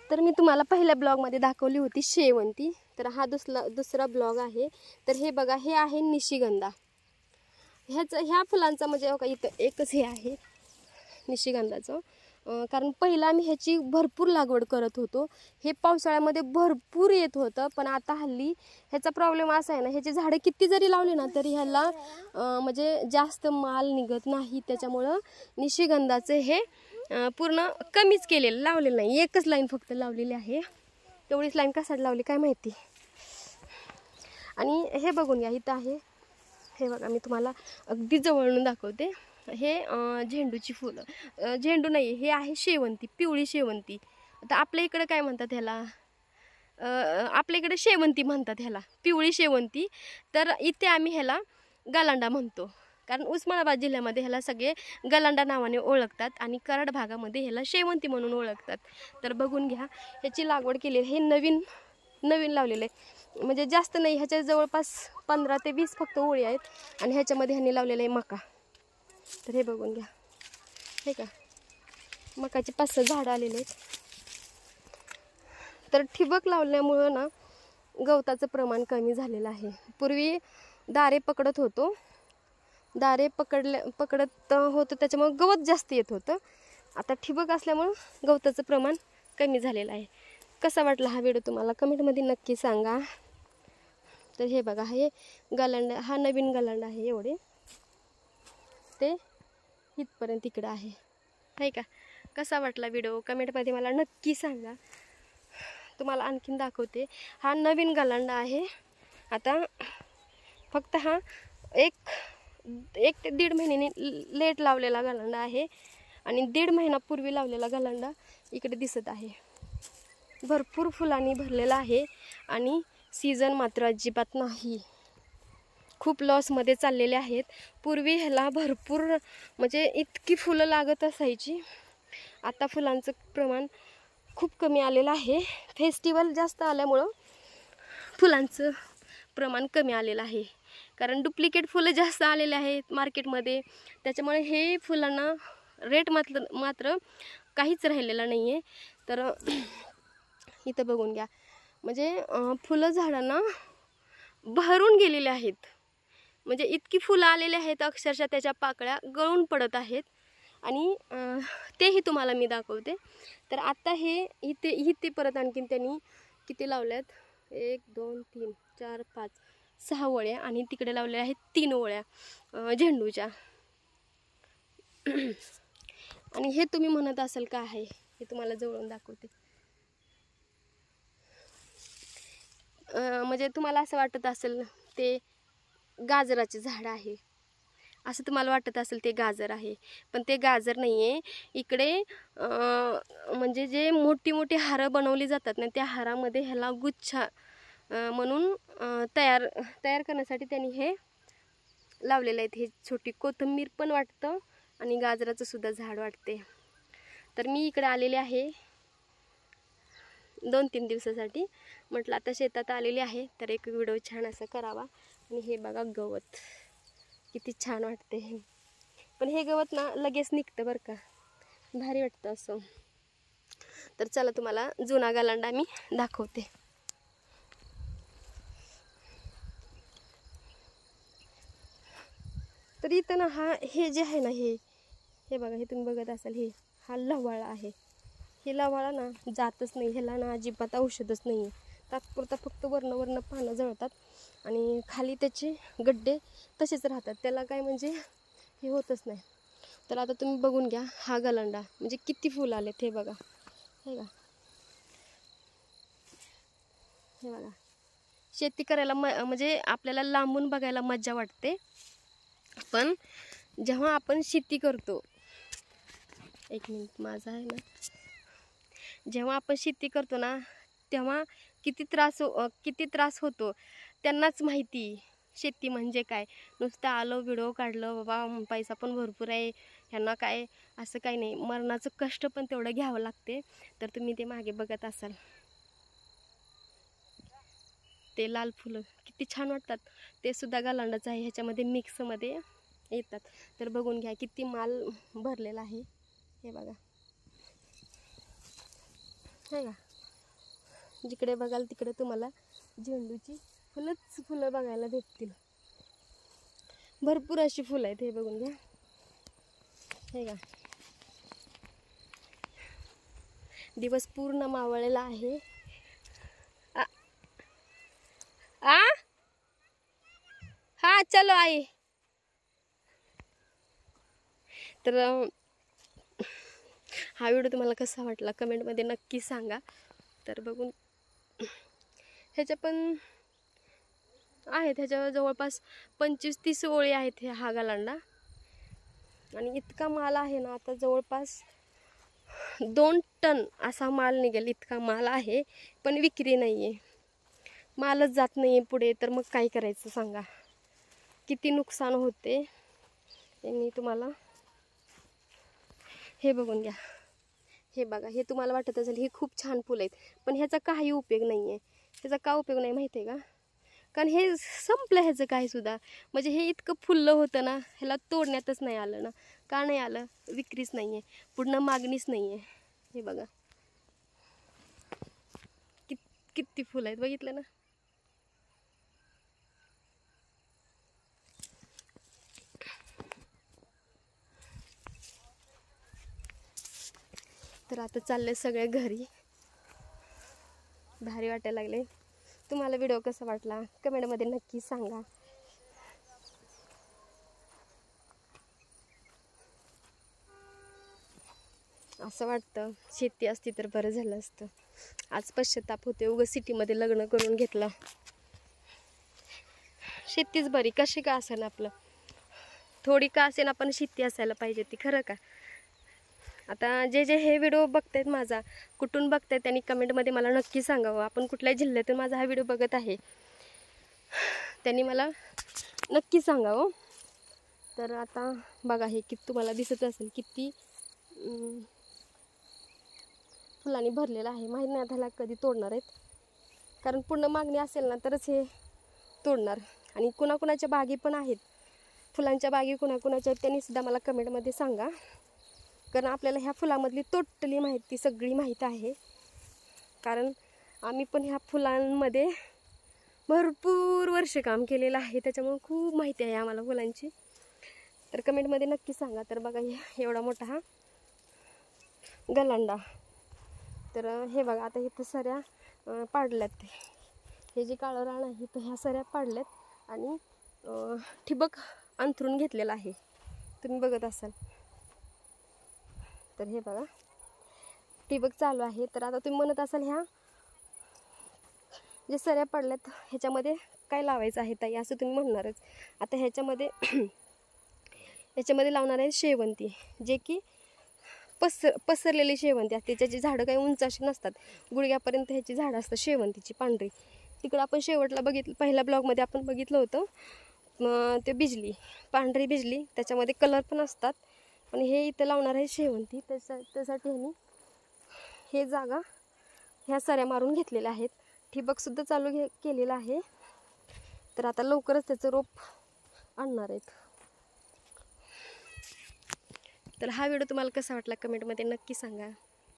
तर मी तुम्हाला पहिल्या ब्लॉगमध्ये दाखवली होती शेवंती, तर हा दुसरा ब्लॉग आहे। तर हे बघा, हे आहे निशिगंधा। ह्या फुलांचा म्हणजे इथं एकच हे आहे निशिगंधाचं, कारण पहिला आम्ही ह्याची भरपूर लागवड करत होतो। हे पावसाळ्यामध्ये भरपूर येत होतं, पण आता हल्ली ह्याचा प्रॉब्लेम असा आहे ना, ह्याची झाडं किती जरी लावली ना तरी ह्याला म्हणजे जास्त माल निघत नाही। त्याच्यामुळं निशिगंधाचे हे पूर्ण कमीच केलेलं, लावलेलं नाही। एकच लाईन फक्त लावलेली आहे, तेवढीच लाईन कशाला लावली काय माहिती। आणि हे बघून घ्या, इथं आहे, हे बघा मी तुम्हाला अगदी जवळून दाखवते। हे झेंडूची फुलं, झेंडू नाही, हे आहे शेवंती, पिवळी शेवंती। आता आपल्या इकडे काय म्हणतात ह्याला, आपल्या इकडे शेवंती म्हणतात ह्याला, पिवळी शेवंती। तर इथे आम्ही ह्याला गलांडा म्हणतो, कारण उस्मानाबाद जिल्ह्यामध्ये ह्याला सगळे गलांडा नावाने ओळखतात आणि कराड भागामध्ये ह्याला शेवंती म्हणून ओळखतात। तर बघून घ्या, ह्याची लागवड केली, हे नवीन लावलेलं आहे, म्हणजे जास्त नाही, ह्याच्या जवळपास 15 ते 20 फक्त ओळी आहेत। आणि ह्याच्यामध्ये ह्यांनी लावलेलं आहे मका। तर हे बघून घ्या, हे का मकाचे 5-6 झाडं आलेले आहेत। तर ठिबक लावल्यामुळं ना गवताचं प्रमाण कमी झालेलं आहे। पूर्वी दारे पकडत होतो, दारे पकडत होतं, त्याच्यामुळे गवत जास्त येत होतं। आता ठिबक असल्यामुळं गवताचं प्रमाण कमी झालेलं आहे। कसा वाटला हा व्हिडिओ तुम्हाला कमेंटमध्ये नक्की सांगा। तर हे बघा, हे गलांडा, हा नवीन गलांडा आहे, एवढे ते इथपर्यंत इकडं आहे का। कसा वाटला व्हिडिओ कमेंटमध्ये मला नक्की सांगा। तुम्हाला आणखीन दाखवते, हा नवीन गलांडा आहे। आता फक्त हा एक ते 1.5 महिन्याने लेट लावलेला गलांडा आहे, आणि 1.5 महिन्यापूर्वी लावलेला गलांडा इकडे दिसत आहे। भरपूर फुलांनी भरलेला आहे, आणि सीझन मात्र अजिबात नाही, खूप लॉसमध्ये चाललेले आहेत। पूर्वी ह्याला भरपूर म्हणजे इतकी फुलं लागत असायची, आता फुलांचं प्रमाण खूप कमी आलेलं आहे। फेस्टिवल जास्त आल्यामुळं फुलांचं प्रमाण कमी आलेलं आहे, कारण डुप्लिकेट फुलं जास्त आलेले आहेत मार्केटमध्ये। त्याच्यामुळे हे फुलांना रेट मात्र काहीच राहिलेला नाही आहे। तर इथं बघून घ्या, म्हणजे फुलं झाडांना भरून गेलेले आहेत, म्हणजे इतकी फुलं आलेली आहेत, अक्षरशः त्याच्या पाकळ्या गळून पडत आहेत। आणि तेही तुम्हाला मी दाखवते। तर आता हे इथे परत आणखीन त्यांनी किती लावल्यात, 1 2 3 4 5 6 ओळ्या, आणि तिकडे लावलेल्या आहेत 3 ओळ्या झेंडूच्या। आणि हे तुम्ही म्हणत असाल काय आहे, हे तुम्हाला जवळून दाखवते। म्हणजे तुम्हाला असं वाटत असेल ते गाजराचे झाड आहे, असं तुम्हाला वाटत असेल ते गाजर आहे, पण ते गाजर नाही आहे। इकडे म्हणजे जे मोठी हारं बनवली जातात ना, त्या हारामध्ये ह्याला गुच्छा म्हणून तयार करण्यासाठी त्यांनी हे लावलेलं आहे। हे छोटी कोथिंबीर पण वाटतं, आणि गाजराचं सुद्धा झाड वाटते। तर मी इकडे आलेले आहे 2-3 दिवसासाठी, म्हटलं आता शेतात आलेली आहे तर एक व्हिडिओ छान असं करावा। आणि हे बघा गवत किती छान वाटते, पण हे गवत ना लगेच निघतं बरं का, भारी वाटतं असं। तर चला तुम्हाला जुना गलांडा मी दाखवते। तर इथं ना हे जे आहे ना, हे बघा, हे तुम्ही बघत असाल, हा लव्हाळा आहे। हे लव्हाळा ना जातच नाही, ह्याला ना अजिबात औषधच नाही आहे, तात्पुरता फक्त वर्ण पानं जळतात, आणि खाली त्याचे गड्डे तसेच राहतात, त्याला काय म्हणजे हे होतच नाही। तर आता तुम्ही बघून घ्या, हा गलांडा म्हणजे किती फुलं आलेत, हे बघा, हे बघा। शेती करायला म्हणजे आपल्याला लांबून बघायला मजा वाटते, पण जेव्हा आपण शेती करतो, 1 मिनिट माझा आहे ना, जेव्हा आपण शेती करतो ना, तेव्हा किती त्रास होतो त्यांनाच माहिती शेती म्हणजे काय। नुसतं आलो व्हिडिओ काढलं बाबा, पैसा पण भरपूर आहे ह्यांना, काय असं काही नाही, मरणाचं कष्ट पण तेवढं घ्यावं लागते। तर तुम्ही ते मागे बघत असाल, ते लाल फुलं किती छान वाटतात, ते सुद्धा गलांडाचं आहे, ह्याच्यामध्ये मिक्समध्ये येतात। तर बघून घ्या किती माल भरलेला आहे, हे बघा, हे का जिकडे बघाल तिकडे तुम्हाला झेंडूची फुलं बघायला भेटतील. भरपूर अशी फुलं आहेत, हे बघून घ्या. हे का, दिवस पूर्ण मावळलेला आहे. हा चलो आई. तर हा व्हिडिओ तुम्हाला कसा वाटला कमेंटमध्ये नक्की सांगा. तर बघून ह्याच्या पण आहेत, ह्याच्या जवळपास 25-30 ओळी आहेत हा गलांडा. आणि इतका माल आहे ना, आता जवळपास 2 टन असा माल निघेल इतका माल आहे. पण विक्री नाही आहे, मालच जात नाही आहे पुढे. तर मग काय करायचं सांगा, किती नुकसान होते. यांनी तुम्हाला हे बघून घ्या. हे बघा, हे तुम्हाला वाटत असेल हे खूप छान फुलं आहेत, पण ह्याचा काही उपयोग नाही आहे. ह्याचा का उपयोग नाही माहिती आहे का? कारण हे संपलं ह्याचं काही सुद्धा. म्हणजे हे इतकं फुललं होतं ना, ह्याला तोडण्यातच नाही आलं ना. का नाही आलं? विक्रीच नाही आहे, पुढनं मागणीच नाही आहे. हे बघा किती फुलं आहेत, बघितलं ना. तर आता चालले सगळे घरी. भारी वाटायला लागले. तुम्हाला व्हिडिओ कसा वाटला कमेंटमध्ये नक्की सांगा. असं वाटतं शेती असती तर बरं झालं असतं. आज पश्चाताप होते, उगाच सिटीमध्ये लग्न करून घेतलं. शेतीच बरी, कशी का असेल आपलं, थोडी का असेल पण शेती असायला पाहिजे ती. खरं का? आता जे हे व्हिडिओ बघतायत माझा, कुठून बघतायत त्यांनी कमेंटमध्ये मला नक्की सांगावं. आपण कुठल्या जिल्ह्यातून माझा हा व्हिडिओ बघत आहे त्यांनी मला नक्की सांगावं. तर आता बघा, हे किती तुम्हाला दिसत असेल किती फुलांनी भरलेलं आहे. माहीत नाही त्याला कधी तोडणार आहेत, कारण पूर्ण मागणी असेल ना तरच हे तोडणार. आणि कुणाकुणाच्या बागी पण आहेत, फुलांच्या बागी कुणाकुणाच्या आहेत त्यांनी सुद्धा मला कमेंटमध्ये सांगा. कारण आपल्याला ह्या फुलामधली टोटली माहिती सगळी माहीत आहे, कारण आम्ही पण ह्या फुलांमध्ये भरपूर वर्ष काम केलेलं आहे, त्याच्यामुळे खूप माहिती आहे आम्हाला फुलांची. तर कमेंटमध्ये नक्की सांगा. तर बघा, एवढा मोठा हा गलांडा. तर हे बघा, आता इथं सऱ्या पाडल्यात. हे जे काळं रान आहे तर ह्या सऱ्या पाडल्यात आणि ठिबक अंथरून घेतलेलं आहे, तुम्ही बघत असाल. तर हे बघा ठिबक चालू आहे. तर आता तुम्ही म्हणत असाल ह्या जे सऱ्या पडल्यात ह्याच्यामध्ये काय लावायचं आहे ताई, असं तुम्ही म्हणणारच. आता ह्याच्यामध्ये लावणार आहे शेवंती, जे की पसरलेली शेवंती असते. त्याची झाडं काही उंच अशी नसतात, गुडघ्यापर्यंत ह्याची झाडं असतात शेवंतीची पांढरी. तिकडं आपण शेवटला पहिल्या ब्लॉगमध्ये आपण बघितलं होतं ते बिजली, पांढरी बिजली, त्याच्यामध्ये कलर पण असतात. पण हे इथं लावणार आहे शेवंती. त्यासाठी ह्यांनी हे जागा ह्या सऱ्या मारून घेतलेल्या आहेत. ठिबकसुद्धा चालू केलेलं आहे. तर आता लवकरच त्याचं रोप आणणार आहेत. तर हा व्हिडिओ तुम्हाला कसा वाटला कमेंटमध्ये नक्की सांगा.